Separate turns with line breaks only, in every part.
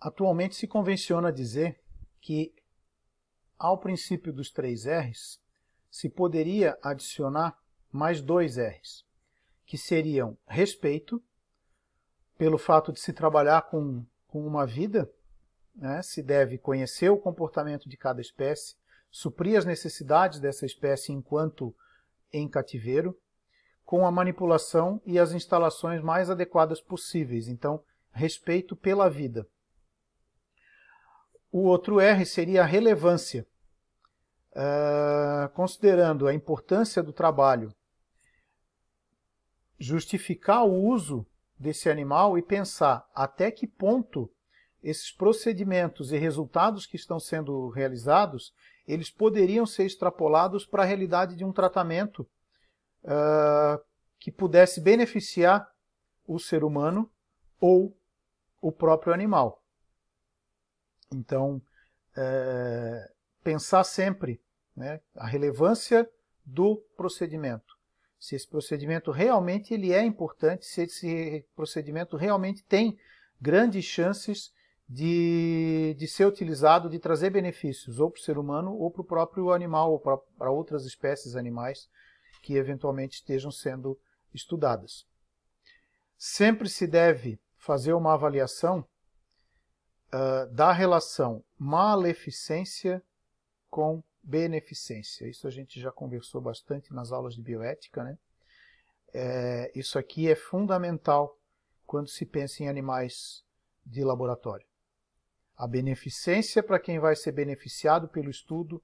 Atualmente se convenciona dizer que ao princípio dos 3 R's se poderia adicionar mais 2 R's, que seriam respeito, pelo fato de se trabalhar com uma vida, né, se deve conhecer o comportamento de cada espécie, suprir as necessidades dessa espécie enquanto em cativeiro, com a manipulação e as instalações mais adequadas possíveis. Então, respeito pela vida. O outro R seria a relevância, considerando a importância do trabalho, justificar o uso desse animal e pensar até que ponto esses procedimentos e resultados que estão sendo realizados, eles poderiam ser extrapolados para a realidade de um tratamento que pudesse beneficiar o ser humano ou o próprio animal. Então, pensar sempre, né, a relevância do procedimento. Se esse procedimento realmente ele é importante, se esse procedimento realmente tem grandes chances de ser utilizado, de trazer benefícios ou para o ser humano ou para o próprio animal ou para outras espécies animais que eventualmente estejam sendo estudadas. Sempre se deve fazer uma avaliação da relação maleficência com beneficência. Isso a gente já conversou bastante nas aulas de bioética, né? Isso aqui é fundamental quando se pensa em animais de laboratório. A beneficência para quem vai ser beneficiado pelo estudo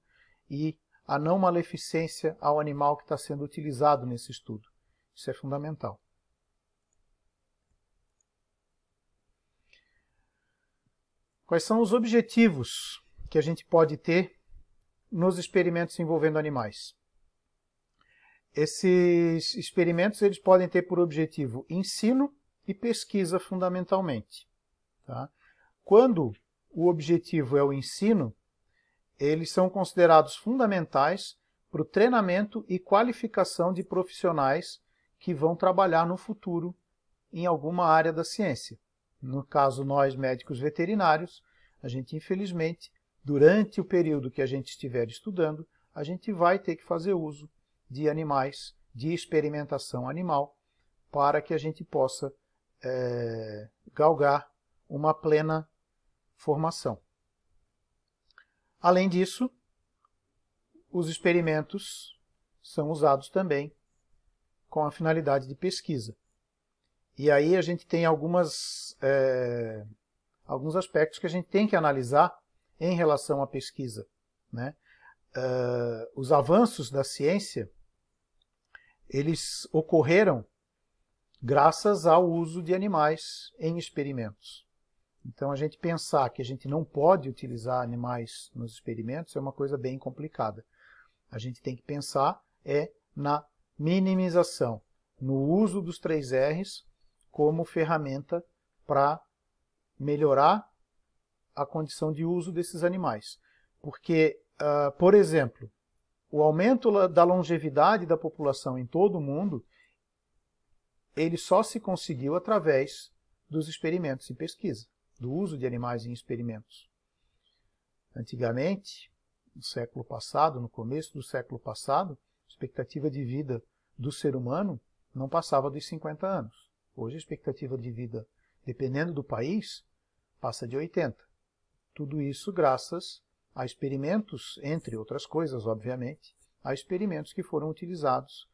e a não maleficência ao animal que está sendo utilizado nesse estudo. Isso é fundamental. Quais são os objetivos que a gente pode ter nos experimentos envolvendo animais? Esses experimentos eles podem ter por objetivo ensino e pesquisa fundamentalmente. Tá? Quando o objetivo é o ensino, eles são considerados fundamentais para o treinamento e qualificação de profissionais que vão trabalhar no futuro em alguma área da ciência. No caso, nós, médicos veterinários, a gente, infelizmente, durante o período que a gente estiver estudando, a gente vai ter que fazer uso de animais, de experimentação animal, para que a gente possa galgar uma plena formação. Além disso, os experimentos são usados também com a finalidade de pesquisa. E aí a gente tem alguns aspectos que a gente tem que analisar em relação à pesquisa, né? Os avanços da ciência, eles ocorreram graças ao uso de animais em experimentos. Então a gente pensar que a gente não pode utilizar animais nos experimentos é uma coisa bem complicada. A gente tem que pensar na minimização, no uso dos 3 R's como ferramenta para melhorar a condição de uso desses animais. Porque, por exemplo, o aumento da longevidade da população em todo o mundo, ele só se conseguiu através dos experimentos em pesquisa, do uso de animais em experimentos. Antigamente, no século passado, no começo do século passado, a expectativa de vida do ser humano não passava dos 50 anos. Hoje a expectativa de vida, dependendo do país, passa de 80. Tudo isso graças a experimentos, entre outras coisas, obviamente, a experimentos que foram utilizados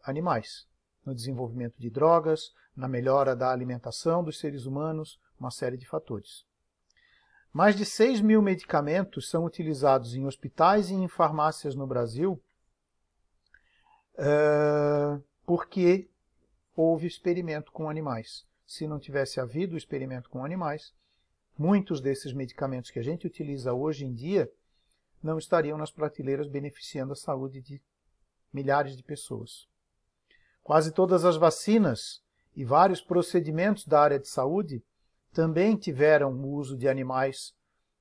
animais, no desenvolvimento de drogas, na melhora da alimentação dos seres humanos, uma série de fatores. Mais de 6 mil medicamentos são utilizados em hospitais e em farmácias no Brasil porque houve experimento com animais. Se não tivesse havido experimento com animais, muitos desses medicamentos que a gente utiliza hoje em dia não estariam nas prateleiras beneficiando a saúde de milhares de pessoas. Quase todas as vacinas e vários procedimentos da área de saúde também tiveram o uso de animais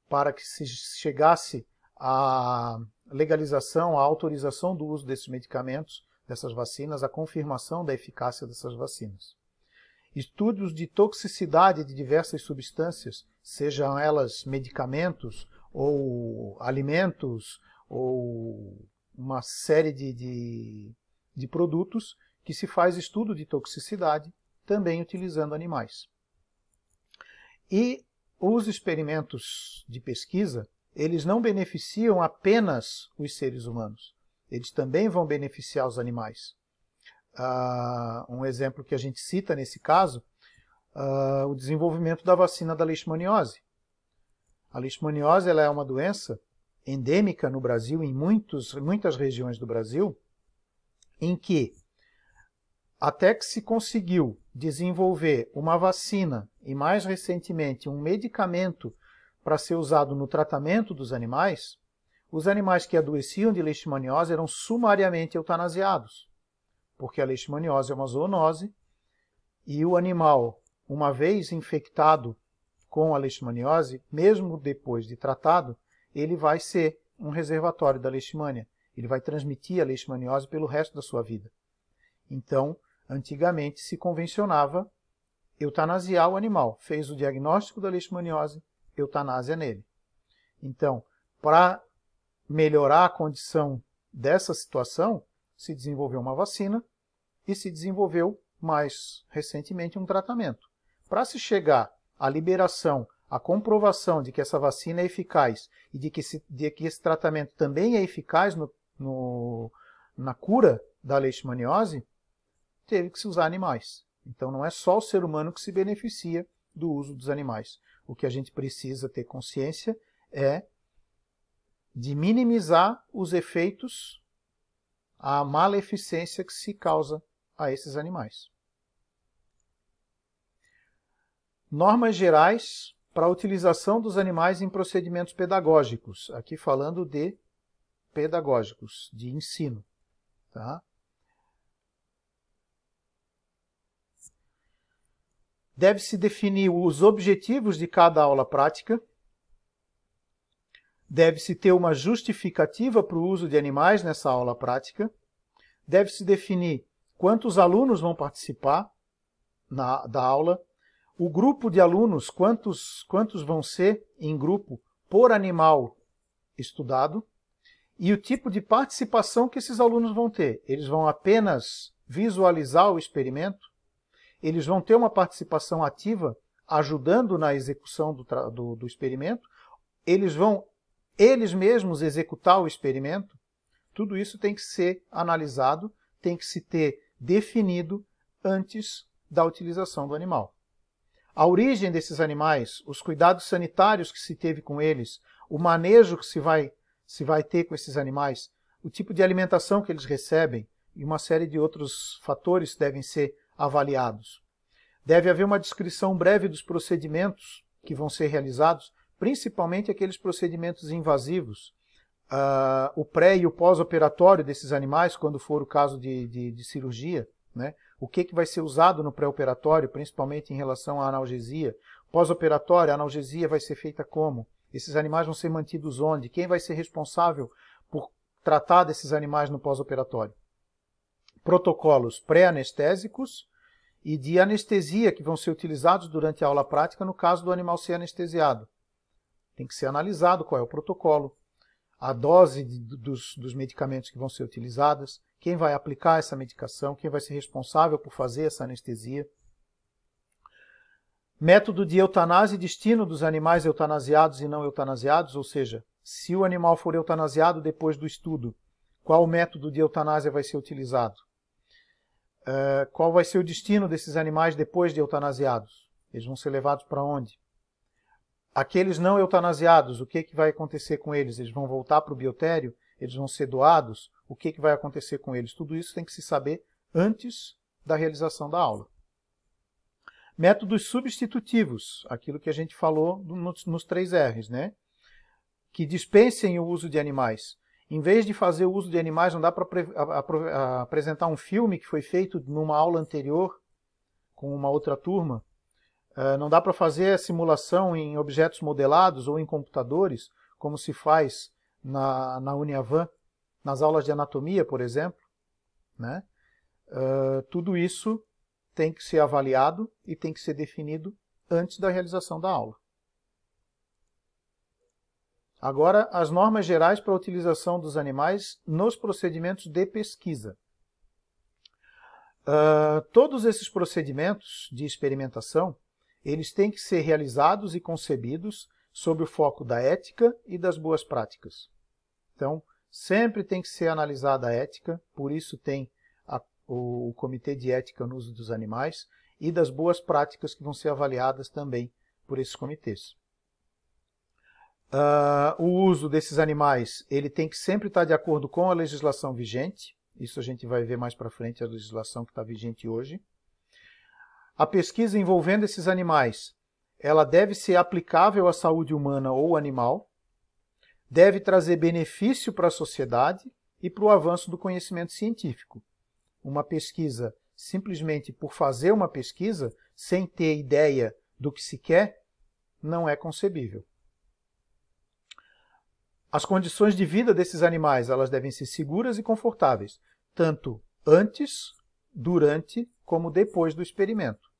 para que se chegasse à legalização, à autorização do uso desses medicamentos, dessas vacinas, a confirmação da eficácia dessas vacinas. estudos de toxicidade de diversas substâncias, sejam elas medicamentos ou alimentos ou uma série de produtos que se faz estudo de toxicidade também utilizando animais. E os experimentos de pesquisa, eles não beneficiam apenas os seres humanos, eles também vão beneficiar os animais. Um exemplo que a gente cita nesse caso, o desenvolvimento da vacina da leishmaniose. A leishmaniose ela é uma doença endêmica no Brasil, em muitas regiões do Brasil, em que até que se conseguiu desenvolver uma vacina e mais recentemente um medicamento para ser usado no tratamento dos animais, os animais que adoeciam de leishmaniose eram sumariamente eutanasiados, porque a leishmaniose é uma zoonose e o animal, uma vez infectado com a leishmaniose, mesmo depois de tratado, ele vai ser um reservatório da leishmania. Ele vai transmitir a leishmaniose pelo resto da sua vida. Então, antigamente se convencionava eutanasiar o animal. Fez o diagnóstico da leishmaniose, eutanásia nele. Então, para melhorar a condição dessa situação, se desenvolveu uma vacina e se desenvolveu, mais recentemente, um tratamento. Para se chegar à liberação, à comprovação de que essa vacina é eficaz e de que esse tratamento também é eficaz na cura da leishmaniose, teve que se usar animais. Então não é só o ser humano que se beneficia do uso dos animais. O que a gente precisa ter consciência é de minimizar os efeitos, a maleficência que se causa a esses animais. Normas gerais para a utilização dos animais em procedimentos pedagógicos. Aqui falando de pedagógicos, de ensino. Tá? Deve-se definir os objetivos de cada aula prática. Deve-se ter uma justificativa para o uso de animais nessa aula prática. Deve-se definir quantos alunos vão participar da aula. O grupo de alunos, quantos vão ser em grupo por animal estudado. E o tipo de participação que esses alunos vão ter. Eles vão apenas visualizar o experimento? Eles vão ter uma participação ativa, ajudando na execução do experimento? Eles vão, eles mesmos, executar o experimento? Tudo isso tem que ser analisado, tem que se ter definido antes da utilização do animal. A origem desses animais, os cuidados sanitários que se teve com eles, o manejo que se vai ter com esses animais, o tipo de alimentação que eles recebem e uma série de outros fatores devem ser avaliados. Deve haver uma descrição breve dos procedimentos que vão ser realizados, principalmente aqueles procedimentos invasivos, o pré e o pós-operatório desses animais, quando for o caso de cirurgia, né? O que vai ser usado no pré-operatório, principalmente em relação à analgesia. Pós-operatório, a analgesia vai ser feita como? Esses animais vão ser mantidos onde? Quem vai ser responsável por tratar desses animais no pós-operatório? Protocolos pré-anestésicos e de anestesia que vão ser utilizados durante a aula prática no caso do animal ser anestesiado. Tem que ser analisado qual é o protocolo, a dose dos medicamentos que vão ser utilizadas, quem vai aplicar essa medicação, quem vai ser responsável por fazer essa anestesia. Método de eutanásia e destino dos animais eutanasiados e não eutanasiados, ou seja, se o animal for eutanasiado depois do estudo, qual método de eutanásia vai ser utilizado? Qual vai ser o destino desses animais depois de eutanasiados? Eles vão ser levados para onde? Aqueles não eutanasiados, o que vai acontecer com eles? Eles vão voltar para o biotério? Eles vão ser doados? O que vai acontecer com eles? Tudo isso tem que se saber antes da realização da aula. Métodos substitutivos, aquilo que a gente falou nos 3 R's, né? Que dispensem o uso de animais. Em vez de fazer o uso de animais, não dá para apresentar um filme que foi feito numa aula anterior com uma outra turma. Não dá para fazer a simulação em objetos modelados ou em computadores, como se faz na Uniavan, nas aulas de anatomia, por exemplo, né? Tudo isso tem que ser avaliado e tem que ser definido antes da realização da aula. Agora, as normas gerais para a utilização dos animais nos procedimentos de pesquisa. Todos esses procedimentos de experimentação, eles têm que ser realizados e concebidos sob o foco da ética e das boas práticas. Então, sempre tem que ser analisada a ética, por isso tem o Comitê de Ética no Uso dos Animais, e das boas práticas que vão ser avaliadas também por esses comitês. O uso desses animais, ele tem que sempre estar de acordo com a legislação vigente. Isso a gente vai ver mais para frente, a legislação que está vigente hoje. A pesquisa envolvendo esses animais, ela deve ser aplicável à saúde humana ou animal, deve trazer benefício para a sociedade e para o avanço do conhecimento científico. Uma pesquisa simplesmente por fazer uma pesquisa, sem ter ideia do que se quer, não é concebível. As condições de vida desses animais, elas devem ser seguras e confortáveis, tanto antes, durante, como depois do experimento.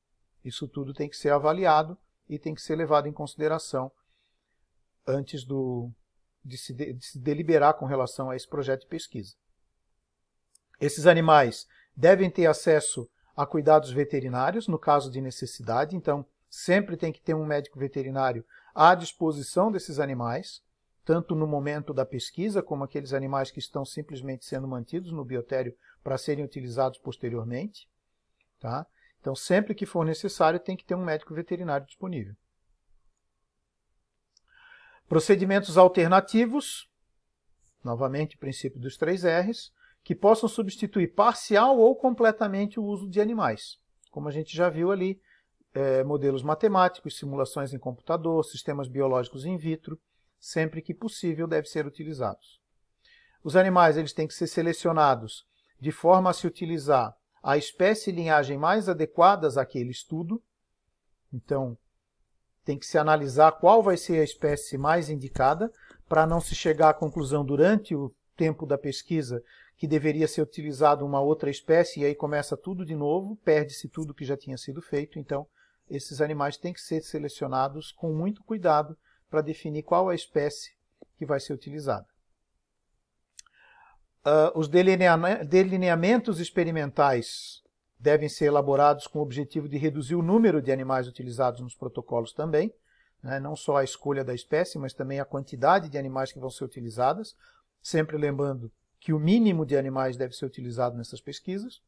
Isso tudo tem que ser avaliado e tem que ser levado em consideração antes de se deliberar com relação a esse projeto de pesquisa. Esses animais devem ter acesso a cuidados veterinários, no caso de necessidade, então sempre tem que ter um médico veterinário à disposição desses animais, tanto no momento da pesquisa, como aqueles animais que estão simplesmente sendo mantidos no biotério para serem utilizados posteriormente. Tá? Então, sempre que for necessário, tem que ter um médico veterinário disponível. Procedimentos alternativos, novamente o princípio dos 3 R's, que possam substituir parcial ou completamente o uso de animais. Como a gente já viu ali, modelos matemáticos, simulações em computador, sistemas biológicos in vitro, sempre que possível devem ser utilizados. Os animais eles têm que ser selecionados de forma a se utilizar a espécie e linhagem mais adequadas àquele estudo. Então, tem que se analisar qual vai ser a espécie mais indicada, para não se chegar à conclusão durante o tempo da pesquisa que deveria ser utilizada uma outra espécie, e aí começa tudo de novo, perde-se tudo que já tinha sido feito. Então, esses animais têm que ser selecionados com muito cuidado para definir qual a espécie que vai ser utilizada. Os delineamentos experimentais devem ser elaborados com o objetivo de reduzir o número de animais utilizados nos protocolos também, né? Não só a escolha da espécie, mas também a quantidade de animais que vão ser utilizadas, sempre lembrando que o mínimo de animais deve ser utilizado nessas pesquisas.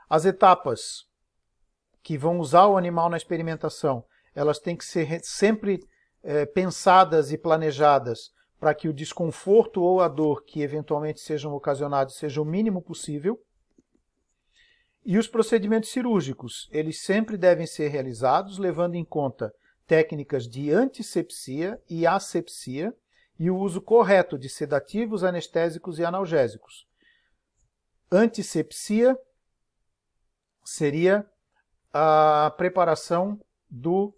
As etapas que vão usar o animal na experimentação, elas têm que ser sempre pensadas e planejadas para que o desconforto ou a dor que eventualmente sejam ocasionados seja o mínimo possível. E os procedimentos cirúrgicos, eles sempre devem ser realizados levando em conta técnicas de antisepsia e asepsia e o uso correto de sedativos, anestésicos e analgésicos. Antisepsia seria a preparação do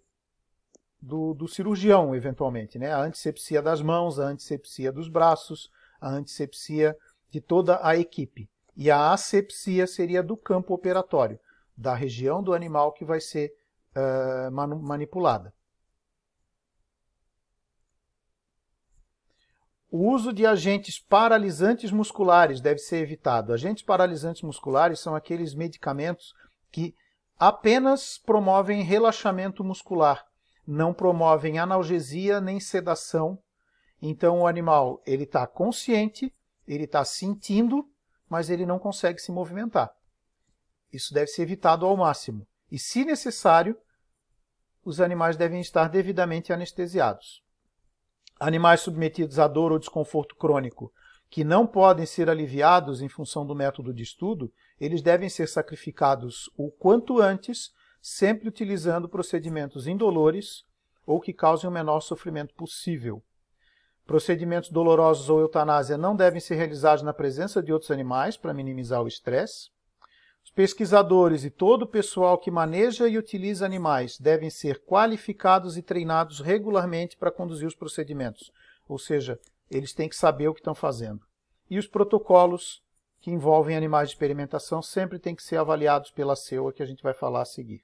cirurgião, eventualmente, né? A antisepsia das mãos, a antisepsia dos braços, a antisepsia de toda a equipe. E a asepsia seria do campo operatório, da região do animal que vai ser manipulada. O uso de agentes paralisantes musculares deve ser evitado. Agentes paralisantes musculares são aqueles medicamentos que apenas promovem relaxamento muscular, não promovem analgesia nem sedação. Então o animal está consciente, ele está sentindo, mas ele não consegue se movimentar. Isso deve ser evitado ao máximo. E, se necessário, os animais devem estar devidamente anestesiados. Animais submetidos a dor ou desconforto crônico, que não podem ser aliviados em função do método de estudo, eles devem ser sacrificados o quanto antes, sempre utilizando procedimentos indolores ou que causem o menor sofrimento possível. Procedimentos dolorosos ou eutanásia não devem ser realizados na presença de outros animais para minimizar o estresse. Os pesquisadores e todo o pessoal que maneja e utiliza animais devem ser qualificados e treinados regularmente para conduzir os procedimentos. Ou seja, eles têm que saber o que estão fazendo. E os protocolos que envolvem animais de experimentação sempre têm que ser avaliados pela CEUA, que a gente vai falar a seguir.